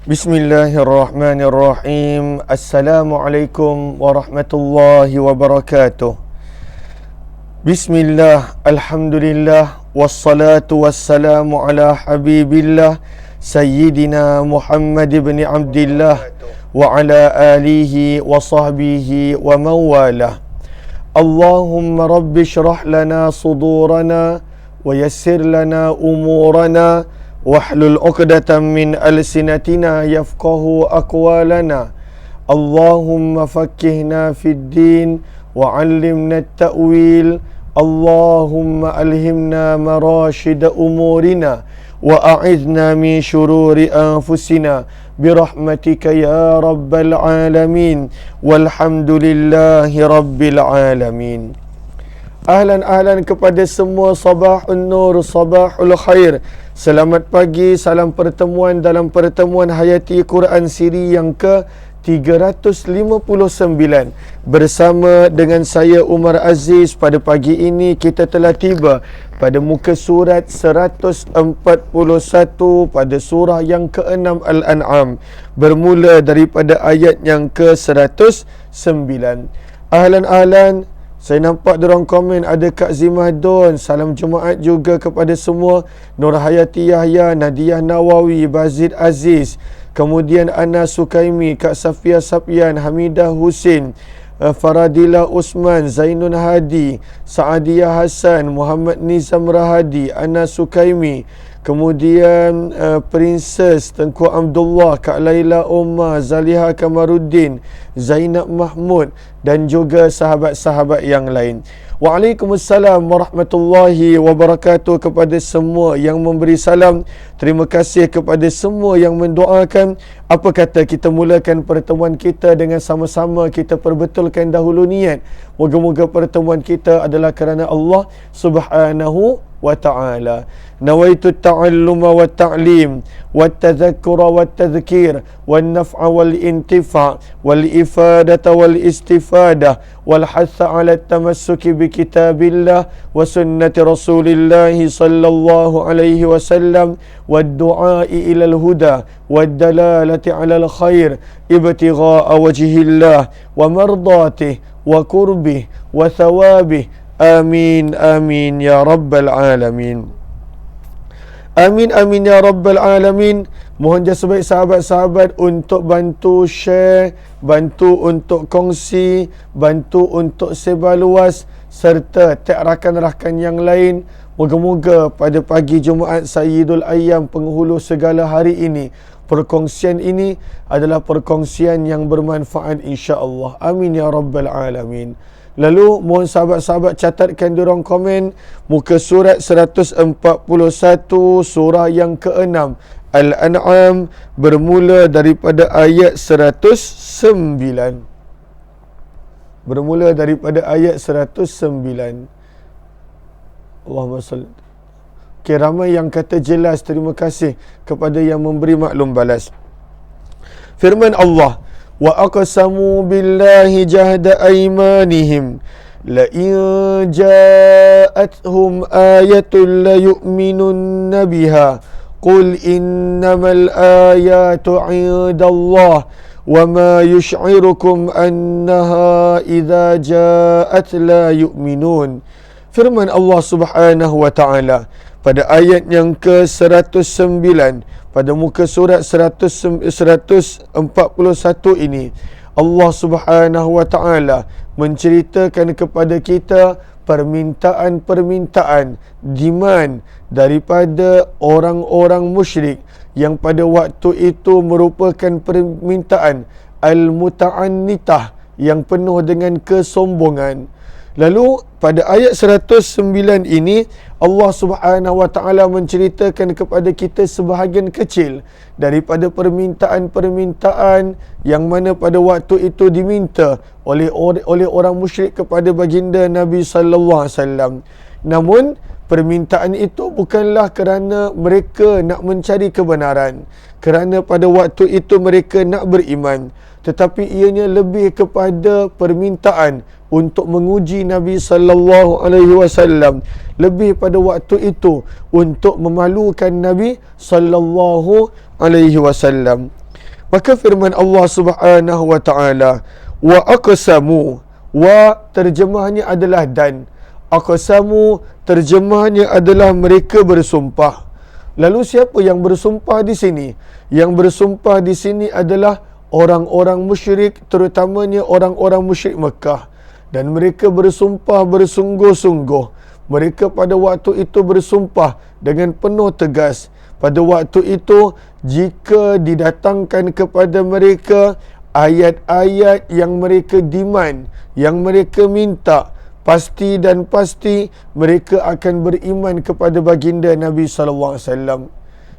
Bismillahirrahmanirrahim. Assalamualaikum warahmatullahi wabarakatuh. Bismillah, alhamdulillah, wassalatu wassalamu ala habibillah Sayyidina Muhammad ibn Abdillah wa ala alihi wa sahbihi wa mawalah. Allahumma rabbi syrah lana sudurana wa yassir lana umurana wahlul 'uqdatam min alsinatina yafqahu aqwalana. Allahumma faqqihna fid din wa 'allimna at-ta'wil. Allahumma alhimna marashid umurina wa a'idna min shururi anfusina birahmatika ya rabbal alamin walhamdulillahi rabbil alamin. Ahlan kepada semua sabahun nur, sabahul khair. Selamat pagi, salam pertemuan dalam pertemuan Hayati Quran siri yang ke-359. Bersama dengan saya Umar Aziz, pada pagi ini kita telah tiba pada muka surat 141 pada surah yang ke-6 Al-An'am, bermula daripada ayat yang ke-109. Ahlan, saya nampak dorang komen ada Kak Zimah Don. Salam Jumaat juga kepada semua. Nur Hayati Yahya, Nadiah Nawawi, Bazid Aziz, kemudian Ana Sukaimi, Kak Safia Sapian, Hamidah Husin, Faradila Usman, Zainun Hadi, Saadiyah Hasan, Muhammad Nizam Rahadi, Ana Sukaimi, kemudian Princess Tengku Abdullah, Kak Laila Umar, Zaliha Kamaruddin, Zainab Mahmud dan juga sahabat-sahabat yang lain. Waalaikumsalam warahmatullahi wabarakatuh kepada semua yang memberi salam. Terima kasih kepada semua yang mendoakan. Apa kata kita mulakan pertemuan kita dengan sama-sama kita perbetulkan dahulu niat. Moga-moga pertemuan kita adalah kerana Allah Subhanahu wa ta'ala. Nawaitu ta'alluma wa ta'lim wa tadhakkura wa tadhkir wa naf'a wal intifa' wal ifadata wal istifadah wal hatha ala tamassuki bi kitabillah wa sunnati rasulillah sallallahu alaihi wasallam wa du'a'i ilal huda wa dalalati ala al khair ibtigha'a wajhillah wa mardatihi wa qurbih wa thawabih. Amin amin ya rabbal alamin. Amin amin ya rabbal alamin. Mohon jasa baik sahabat-sahabat untuk bantu share, bantu untuk kongsi, bantu untuk sebar luas, serta tag rakan-rakan yang lain. Moga-moga pada pagi Jumaat Sayyidul Ayyam, penghulu segala hari ini, perkongsian ini adalah perkongsian yang bermanfaat insya-Allah. Amin ya rabbal alamin. Lalu mohon sahabat-sahabat catatkan dorang komen muka surat 141 surah yang ke-6 Al-An'am, bermula daripada ayat 109. Bermula daripada ayat 109. Allahumma salli. Okay, ramai yang kata jelas. Terima kasih kepada yang memberi maklum balas. Firman Allah, wa aqsamu billahi jahda aymanihim la in ja'atuhum ayatun la yu'minunna biha qul innamal ayatu 'indallah wa ma yush'irukum annaha idza ja'at la yu'minun. Firman Allah Subhanahu wa ta'ala pada ayat yang ke-109 pada muka surat 141 ini, Allah Subhanahu wa ta'ala menceritakan kepada kita permintaan-permintaan demand daripada orang-orang musyrik yang pada waktu itu merupakan permintaan al-muta'annitah, yang penuh dengan kesombongan. Lalu pada ayat 109 ini Allah Subhanahu wa ta'ala menceritakan kepada kita sebahagian kecil daripada permintaan-permintaan yang mana pada waktu itu diminta oleh orang musyrik kepada baginda Nabi sallallahu alaihi wasallam. Namun permintaan itu bukanlah kerana mereka nak mencari kebenaran, kerana pada waktu itu mereka nak beriman, tetapi ianya lebih kepada permintaan untuk menguji Nabi sallallahu alaihi wasallam, lebih pada waktu itu untuk memalukan Nabi sallallahu alaihi wasallam. Maka firman Allah Subhanahu wa taala, wa aqsamu, wa terjemahnya adalah dan, aqsamu terjemahnya adalah mereka bersumpah. Lalu siapa yang bersumpah di sini? Yang bersumpah di sini adalah orang-orang musyrik, terutamanya orang-orang musyrik Mekah. Dan mereka bersumpah bersungguh-sungguh. Mereka pada waktu itu bersumpah dengan penuh tegas. Pada waktu itu, jika didatangkan kepada mereka ayat-ayat yang mereka demand, yang mereka minta, pasti dan pasti mereka akan beriman kepada baginda Nabi SAW.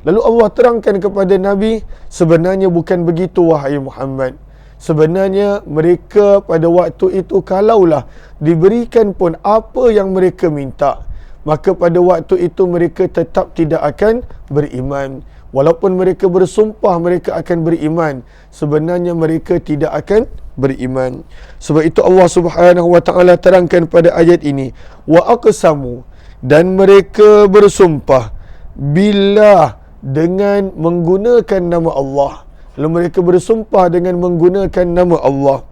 Lalu Allah terangkan kepada Nabi, sebenarnya bukan begitu wahai Muhammad. Sebenarnya mereka pada waktu itu kalaulah diberikan pun apa yang mereka minta, maka pada waktu itu mereka tetap tidak akan beriman. Walaupun mereka bersumpah mereka akan beriman, sebenarnya mereka tidak akan beriman. Sebab itu Allah Subhanahu wa taala terangkan pada ayat ini, wa aqsamu, dan mereka bersumpah billah, dengan menggunakan nama Allah. Lalu mereka bersumpah dengan menggunakan nama Allah.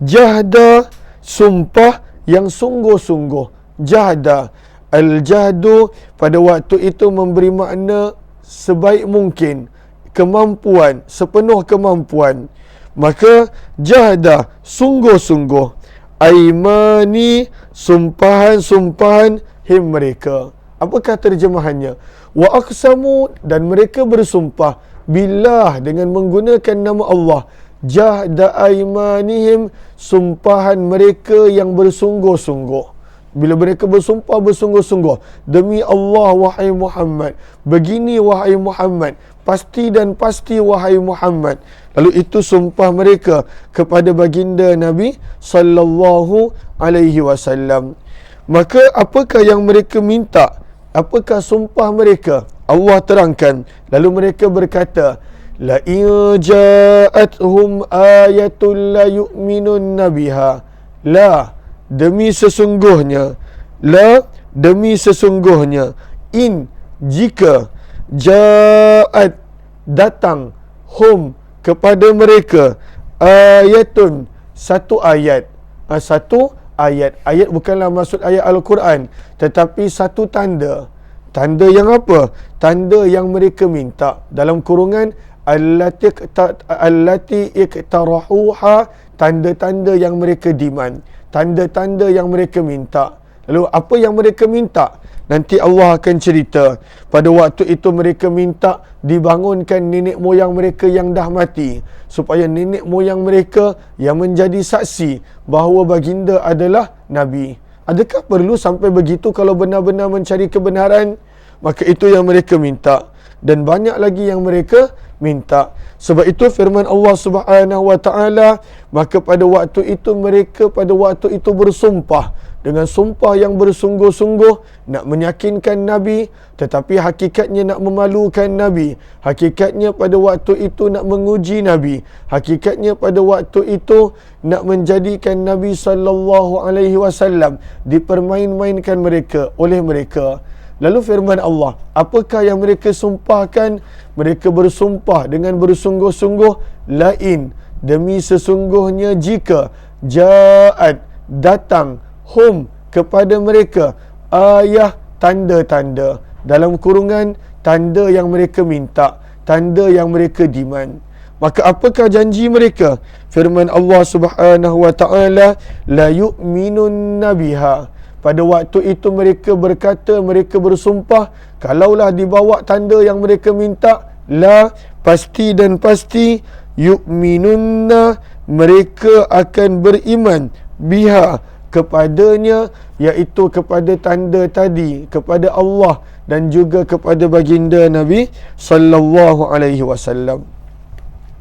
Jahda, sumpah yang sungguh-sungguh. Jahda, al-jahdu pada waktu itu memberi makna sebaik mungkin, kemampuan, sepenuh kemampuan. Maka jahda, sungguh-sungguh, aimani, sumpahan-sumpahan him mereka. Apakah terjemahannya? Wa aqsamu, dan mereka bersumpah billah, dengan menggunakan nama Allah. Jahda aimanihim, sumpahan mereka yang bersungguh-sungguh. Bila mereka bersumpah bersungguh-sungguh, demi Allah wahai Muhammad, begini wahai Muhammad, pasti dan pasti wahai Muhammad. Lalu itu sumpah mereka kepada baginda Nabi sallallahu alaihi wasallam. Maka apakah yang mereka minta? Apakah sumpah mereka? Allah terangkan. Lalu mereka berkata, la in ja'athum ayatul la yu'minunna biha. La, demi sesungguhnya. La, demi sesungguhnya. In, jika. Ja'at, datang. Hum, kepada mereka. Ayatun, satu ayat. Satu ayat. Ayat bukanlah maksud ayat Al-Quran, tetapi satu tanda. Tanda yang apa? Tanda yang mereka minta. Dalam kurungan allati iktarahuha, tanda-tanda yang mereka demand, tanda-tanda yang mereka minta. Lalu apa yang mereka minta? Nanti Allah akan cerita. Pada waktu itu mereka minta dibangunkan nenek moyang mereka yang dah mati, supaya nenek moyang mereka yang menjadi saksi bahawa baginda adalah Nabi. Adakah perlu sampai begitu kalau benar-benar mencari kebenaran? Maka itu yang mereka minta. Dan banyak lagi yang mereka minta. Sebab itu firman Allah Subhanahu wa taala, maka pada waktu itu mereka pada waktu itu bersumpah dengan sumpah yang bersungguh-sungguh nak meyakinkan Nabi, tetapi hakikatnya nak memalukan Nabi. Hakikatnya pada waktu itu nak menguji Nabi. Hakikatnya pada waktu itu nak menjadikan Nabi sallallahu alaihi wasallam dipermain-mainkan mereka oleh mereka. Lalu firman Allah, apakah yang mereka sumpahkan? Mereka bersumpah dengan bersungguh-sungguh, lain, demi sesungguhnya jika, ja'at, datang, hum, kepada mereka, ayah, tanda-tanda. Dalam kurungan, tanda yang mereka minta, tanda yang mereka demand. Maka apakah janji mereka? Firman Allah Subhanahu wa taala, la yu'minunna biha. Pada waktu itu mereka berkata, mereka bersumpah, kalaulah dibawa tanda yang mereka minta, la, pasti dan pasti, yu'minunna, mereka akan beriman, biha, kepadanya, iaitu kepada tanda tadi, kepada Allah dan juga kepada baginda Nabi sallallahu alaihi wasallam.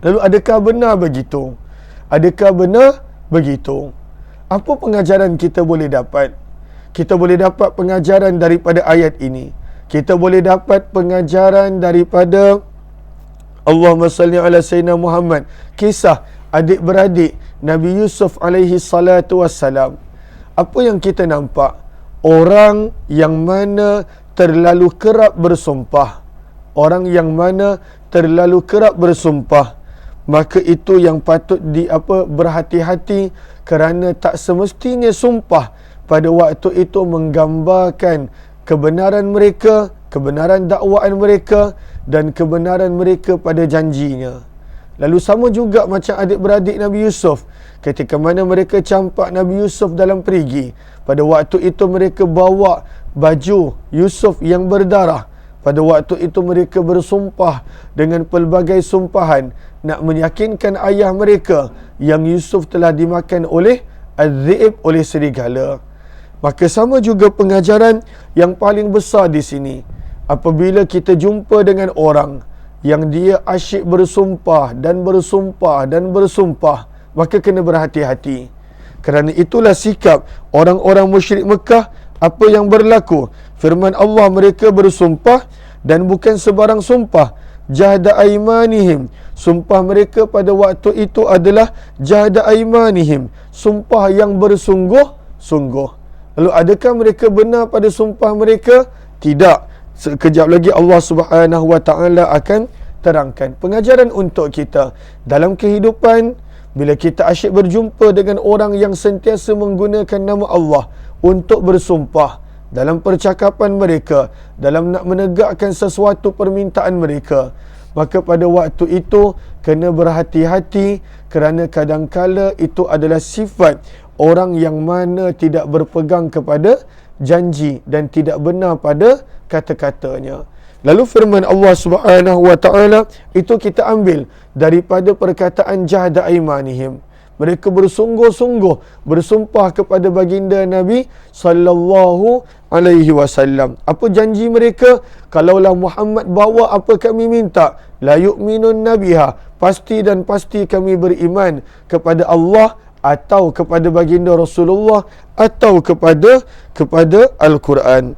Lalu adakah benar begitu? Adakah benar begitu? Apa pengajaran kita boleh dapat? Kita boleh dapat pengajaran daripada ayat ini. Kita boleh dapat pengajaran daripada Allahumma salli ala Sayyidina Muhammad, kisah adik-beradik Nabi Yusuf alaihi salatu wassalam. Apa yang kita nampak? Orang yang mana terlalu kerap bersumpah. Orang yang mana terlalu kerap bersumpah. maka itu yang patut berhati-hati, kerana tak semestinya sumpah pada waktu itu menggambarkan kebenaran mereka, kebenaran dakwaan mereka dan kebenaran mereka pada janjinya. Lalu sama juga macam adik-beradik Nabi Yusuf, ketika mana mereka campak Nabi Yusuf dalam perigi, pada waktu itu mereka bawa baju Yusuf yang berdarah. Pada waktu itu mereka bersumpah dengan pelbagai sumpahan nak meyakinkan ayah mereka yang Yusuf telah dimakan oleh az-zi'ib, oleh serigala. Maka sama juga pengajaran yang paling besar di sini. Apabila kita jumpa dengan orang yang dia asyik bersumpah dan bersumpah dan bersumpah, maka kena berhati-hati. Kerana itulah sikap orang-orang musyrik Mekah. Apa yang berlaku? Firman Allah, mereka bersumpah dan bukan sebarang sumpah. Jahda aimanihim. Sumpah mereka pada waktu itu adalah jahda aimanihim, sumpah yang bersungguh-sungguh. Lalu adakah mereka benar pada sumpah mereka? Tidak. Sekejap lagi Allah Subhanahu Wa Taala akan terangkan. Pengajaran untuk kita dalam kehidupan, bila kita asyik berjumpa dengan orang yang sentiasa menggunakan nama Allah untuk bersumpah dalam percakapan mereka, dalam nak menegakkan sesuatu permintaan mereka, maka pada waktu itu kena berhati-hati, kerana kadangkala itu adalah sifat orang yang mana tidak berpegang kepada janji dan tidak benar pada kata-katanya. Lalu firman Allah Subhanahu Wa Taala itu kita ambil daripada perkataan jahda aimanihim. Mereka bersungguh-sungguh bersumpah kepada baginda Nabi sallallahu alaihi wasallam. Apa janji mereka? Kalaulah Muhammad bawa apa kami minta, la yu'minun nabiha, pasti dan pasti kami beriman kepada Allah atau kepada baginda Rasulullah atau kepada Al-Quran.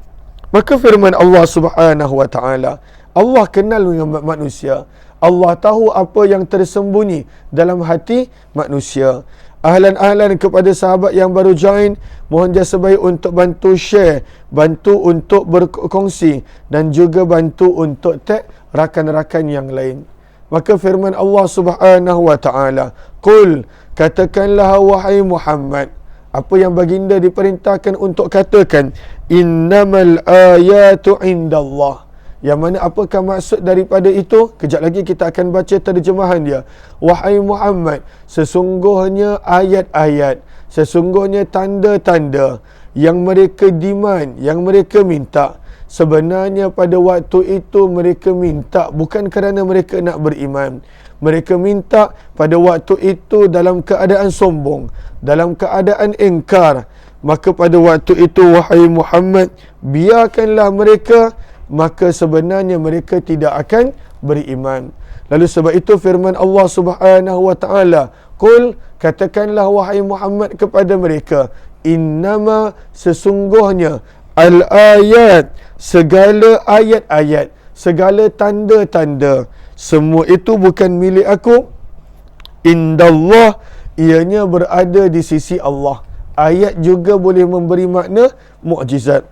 Maka firman Allah Subhanahu Wa Taala, Allah kenal dengan manusia. Allah tahu apa yang tersembunyi dalam hati manusia. Ahlan-ahlan kepada sahabat yang baru join, mohon jasa baik untuk bantu share, bantu untuk berkongsi dan juga bantu untuk tag rakan-rakan yang lain. Maka firman Allah Subhanahu Wa Taala, qul, katakanlah wahai Muhammad, apa yang baginda diperintahkan untuk katakan, innamal ayatu indallah. Yang mana apakah maksud daripada itu? Kejap lagi kita akan baca terjemahan dia. Wahai Muhammad, sesungguhnya ayat-ayat, sesungguhnya tanda-tanda yang mereka demand, yang mereka minta, sebenarnya pada waktu itu mereka minta bukan kerana mereka nak beriman. Mereka minta pada waktu itu dalam keadaan sombong, dalam keadaan ingkar. Maka pada waktu itu wahai Muhammad, biarkanlah mereka, maka sebenarnya mereka tidak akan beriman. Lalu sebab itu firman Allah Subhanahu Wa Taala, qul, katakanlah wahai Muhammad kepada mereka, innama, sesungguhnya, al-ayat, segala ayat-ayat, segala tanda-tanda, semua itu bukan milik aku. Indallah, ianya berada di sisi Allah. Ayat juga boleh memberi makna mukjizat.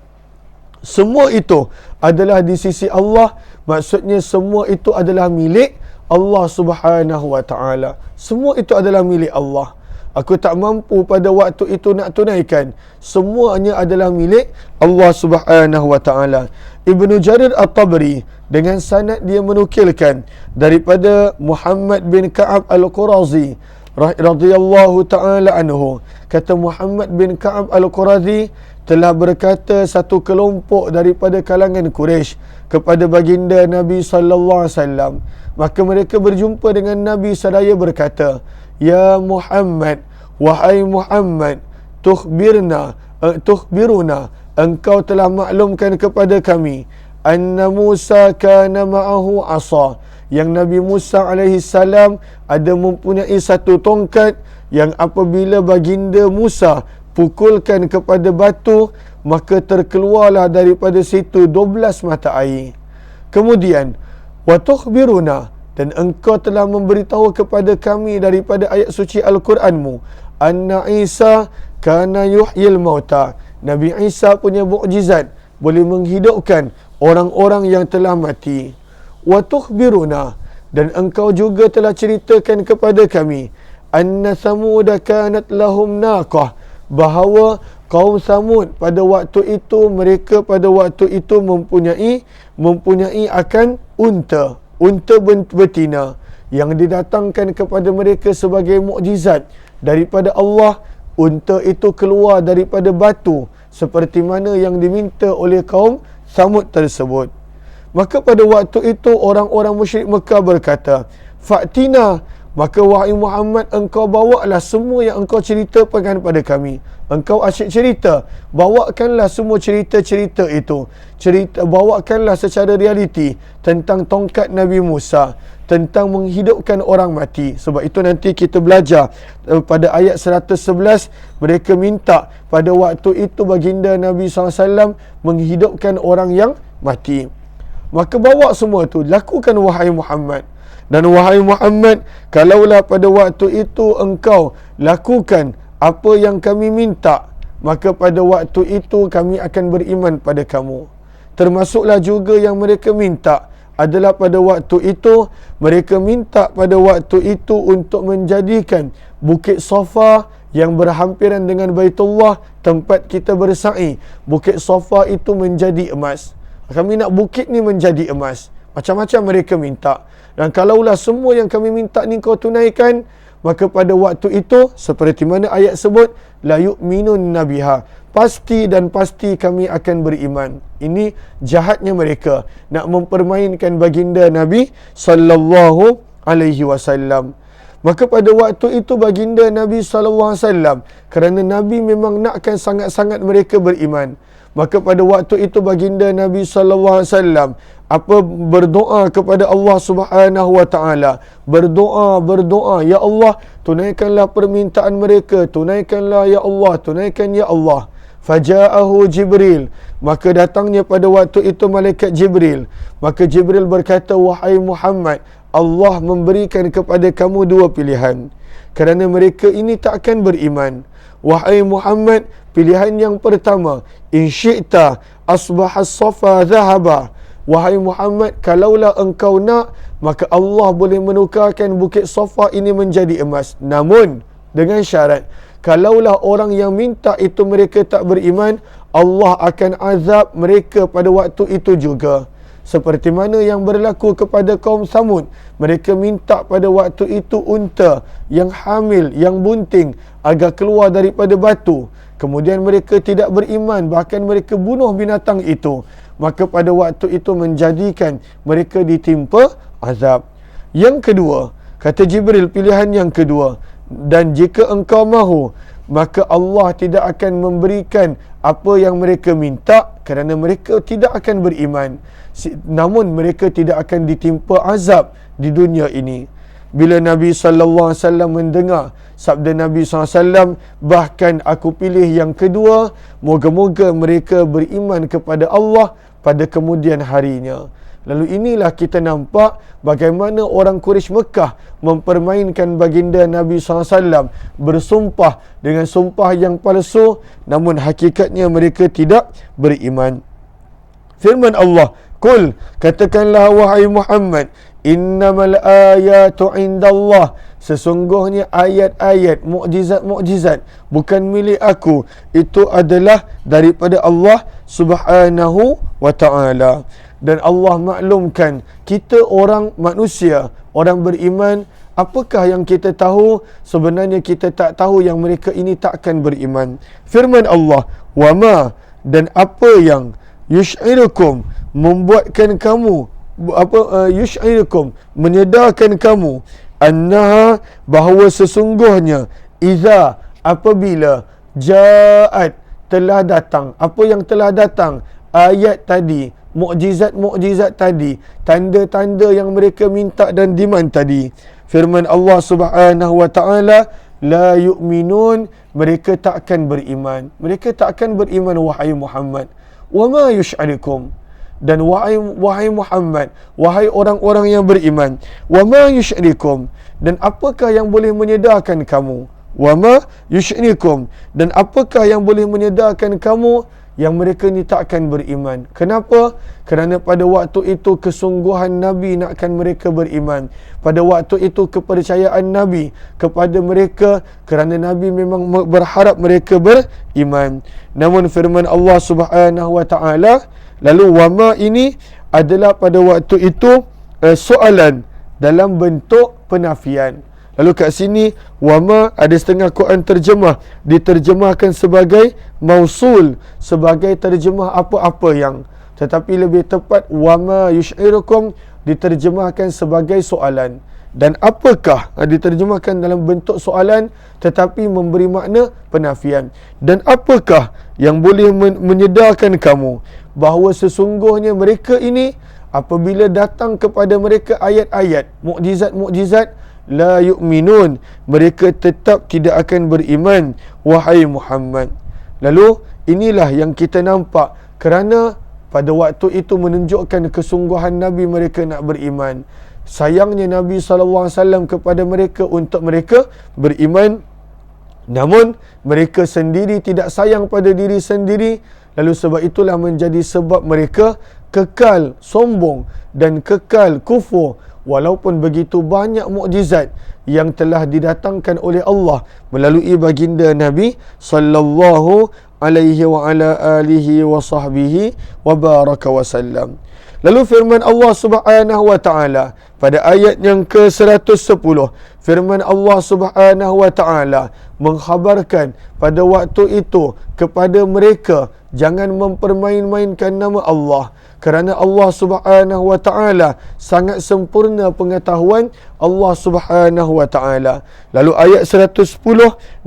Semua itu adalah di sisi Allah, maksudnya semua itu adalah milik Allah Subhanahu Wa Taala. Semua itu adalah milik Allah. Aku tak mampu pada waktu itu nak tunaikan. Semuanya adalah milik Allah Subhanahu Wa Taala. Ibnu Jarir At-Tabari dengan sanad dia menukilkan daripada Muhammad bin Ka'ab Al-Qurazi radhiyallahu taala anhu, kata Muhammad bin Ka'ab Al-Qurazi telah berkata satu kelompok daripada kalangan Quraisy kepada baginda Nabi sallallahu alaihi wasallam. Maka mereka berjumpa dengan Nabi seraya berkata, ya Muhammad, wahai Muhammad, tukhbiruna, engkau telah maklumkan kepada kami, anna Musa kana ma'ahu asa, yang Nabi Musa alaihi salam ada mempunyai satu tongkat yang apabila baginda Musa pukulkan kepada batu, maka terkeluarlah daripada situ 12 mata air. Kemudian, wa tukhbiruna, dan engkau telah memberitahu kepada kami daripada ayat suci Al-Quranmu, anna Isa kana yuhyil mauta, Nabi Isa punya mukjizat, boleh menghidupkan orang-orang yang telah mati. Wa tukhbiruna, dan engkau juga telah ceritakan kepada kami anna Samud kanat lahum naqah, bahawa kaum Samud pada waktu itu, mereka pada waktu itu mempunyai akan unta betina yang didatangkan kepada mereka sebagai mukjizat daripada Allah. Unta itu keluar daripada batu seperti mana yang diminta oleh kaum Samud tersebut. Maka pada waktu itu orang-orang musyrik Mekah berkata, "Fa'tina," maka wahai Muhammad, engkau bawalah semua yang engkau ceritakan pada kami. Engkau asyik cerita, bawakanlah semua cerita-cerita itu. Bawakanlah secara realiti tentang tongkat Nabi Musa, tentang menghidupkan orang mati. Sebab itu nanti kita belajar pada ayat 111, mereka minta pada waktu itu baginda Nabi SAW menghidupkan orang yang mati. Maka bawa semua tu, lakukan wahai Muhammad. Dan wahai Muhammad, kalaulah pada waktu itu engkau lakukan apa yang kami minta, maka pada waktu itu kami akan beriman pada kamu. Termasuklah juga yang mereka minta adalah pada waktu itu, mereka minta pada waktu itu untuk menjadikan Bukit Safa yang berhampiran dengan Baitullah, tempat kita bersa'i, Bukit Safa itu menjadi emas. Kami nak bukit ni menjadi emas. Macam-macam mereka minta. Dan kalaulah semua yang kami minta ni kau tunaikan, maka pada waktu itu, seperti mana ayat sebut, la yu'minun nabiha, pasti dan pasti kami akan beriman. Ini jahatnya mereka, nak mempermainkan baginda Nabi sallallahu alaihi wasallam. Maka pada waktu itu baginda Nabi sallallahu alaihi wasallam, kerana Nabi memang nakkan sangat-sangat mereka beriman, maka pada waktu itu baginda Nabi sallallahu alaihi wasallam berdoa kepada Allah Subhanahu wa taala. Berdoa, ya Allah, tunaikanlah permintaan mereka, tunaikanlah ya Allah, tunaikan ya Allah. Faja'ahu Jibril, maka datangnya pada waktu itu malaikat Jibril. Maka Jibril berkata, wahai Muhammad, Allah memberikan kepada kamu dua pilihan, kerana mereka ini tak akan beriman. Wahai Muhammad, pilihan yang pertama, in syi'ta asbahas safa dhahaba. Wahai Muhammad, kalaulah engkau nak, maka Allah boleh menukarkan Bukit Safa ini menjadi emas. Namun dengan syarat, kalaulah orang yang minta itu mereka tak beriman, Allah akan azab mereka pada waktu itu juga. Seperti mana yang berlaku kepada kaum Samud. Mereka minta pada waktu itu unta yang hamil, yang bunting, agar keluar daripada batu. Kemudian mereka tidak beriman, bahkan mereka bunuh binatang itu. Maka pada waktu itu menjadikan mereka ditimpa azab. Yang kedua, kata Jibril, pilihan yang kedua, dan jika engkau mahu, maka Allah tidak akan memberikan apa yang mereka minta, kerana mereka tidak akan beriman. Namun mereka tidak akan ditimpa azab di dunia ini. Bila Nabi SAW mendengar sabda Nabi SAW, bahkan aku pilih yang kedua, moga-moga mereka beriman kepada Allah pada kemudian harinya. Lalu inilah kita nampak bagaimana orang Quraisy Mekah mempermainkan baginda Nabi SAW, bersumpah dengan sumpah yang palsu, namun hakikatnya mereka tidak beriman. Firman Allah, "Qul," katakanlah wahai Muhammad, "Innamal ayatu indallah," sesungguhnya ayat-ayat, mukjizat-mukjizat bukan milik aku, itu adalah daripada Allah Subhanahu wa ta'ala. Dan Allah maklumkan kita orang manusia, orang beriman, apakah yang kita tahu? Sebenarnya kita tak tahu yang mereka ini takkan beriman. Firman Allah, "Wama," dan apa yang yush'irukum, membuatkan kamu, yush'irukum, menyedarkan kamu, annaha, bahawa sesungguhnya, iza, apabila, ja'at, telah datang. Apa yang telah datang? Ayat tadi, mukjizat-mukjizat tadi, tanda-tanda yang mereka minta dan demand tadi. Firman Allah Subhanahu wa ta'ala, la yu'minun, mereka tak akan beriman. Mereka tak akan beriman wahai Muhammad. Wa ma yush'arikum, dan wahai Muhammad, wahai orang-orang yang beriman, wa ma yush'arikum, dan apakah yang boleh menyedarkan kamu? Wa ma yush'arikum, dan apakah yang boleh menyedarkan kamu yang mereka ni takkan beriman. Kenapa? Kerana pada waktu itu kesungguhan Nabi nakkan mereka beriman. Pada waktu itu kepercayaan Nabi kepada mereka, kerana Nabi memang berharap mereka beriman. Namun firman Allah Subhanahu wa taala, lalu wama ini adalah pada waktu itu soalan dalam bentuk penafian. Lalu kat sini wama ada setengah Quran terjemah diterjemahkan sebagai mausul, sebagai terjemah apa-apa yang, tetapi lebih tepat wama yush'irukum diterjemahkan sebagai soalan. Dan apakah diterjemahkan dalam bentuk soalan tetapi memberi makna penafian. Dan apakah yang boleh menyedarkan kamu bahawa sesungguhnya mereka ini apabila datang kepada mereka ayat-ayat, mukjizat-mukjizat, la yu'minun, mereka tetap tidak akan beriman, wahai Muhammad. Lalu inilah yang kita nampak, kerana pada waktu itu menunjukkan kesungguhan Nabi mereka nak beriman. Sayangnya Nabi SAW kepada mereka untuk mereka beriman, namun mereka sendiri tidak sayang pada diri sendiri. Lalu sebab itulah menjadi sebab mereka kekal sombong dan kekal kufur, walaupun begitu banyak mukjizat yang telah didatangkan oleh Allah melalui baginda Nabi sallallahu alaihi wa ala alihi wa sahbihi wa baraka wa sallam. Lalu firman Allah Subhanahu wa taala pada ayat yang ke-110, firman Allah Subhanahu wa taala mengkhabarkan pada waktu itu kepada mereka jangan mempermain-mainkan nama Allah, kerana Allah Subhanahu wa taala sangat sempurna pengetahuan Allah Subhanahu wa taala. Lalu ayat 110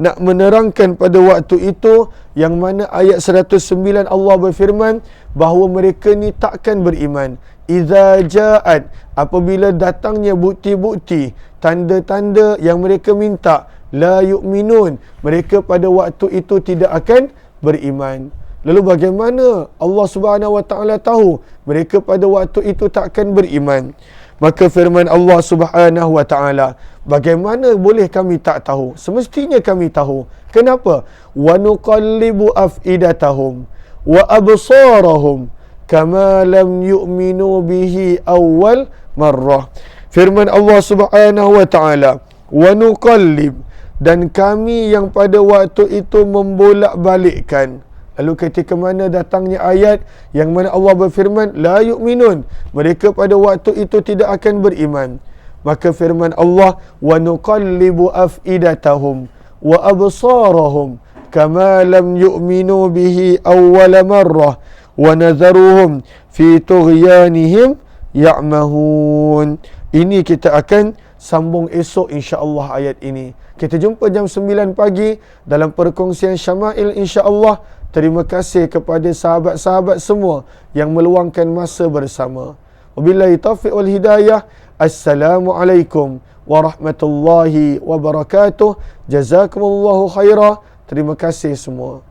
nak menerangkan pada waktu itu, yang mana ayat 109 Allah berfirman bahawa mereka ni takkan beriman. Idza ja'at, apabila datangnya bukti-bukti, tanda-tanda yang mereka minta, la yu'minun, mereka pada waktu itu tidak akan beriman. Lalu bagaimana Allah Subhanahu wa taala tahu mereka pada waktu itu takkan beriman? Maka firman Allah Subhanahu wa taala, bagaimana boleh kami tak tahu? Semestinya kami tahu. Kenapa? Wa nuqallibu afidatahum wa absarahum kama lam yu'minu bihi awwal marrah. Firman Allah Subhanahu wa taala, wa nuqallib, dan kami yang pada waktu itu membolak-balikkan. Lalu ketika mana datangnya ayat yang mana Allah berfirman la yu'minun, mereka pada waktu itu tidak akan beriman. Maka firman Allah, wa nuqallibu afidatahum wa absarahum kama lam yu'minu bihi awwal marrah wa nadharuhum fi tughyanihim ya'mahun. Ini kita akan sambung esok insya-Allah ayat ini. Kita jumpa jam 9 pagi dalam perkongsian Syama'il insya-Allah. Terima kasih kepada sahabat-sahabat semua yang meluangkan masa bersama. Wabillahi taufiq wal hidayah. Assalamualaikum warahmatullahi wabarakatuh. Jazakumullahu khairah. Terima kasih semua.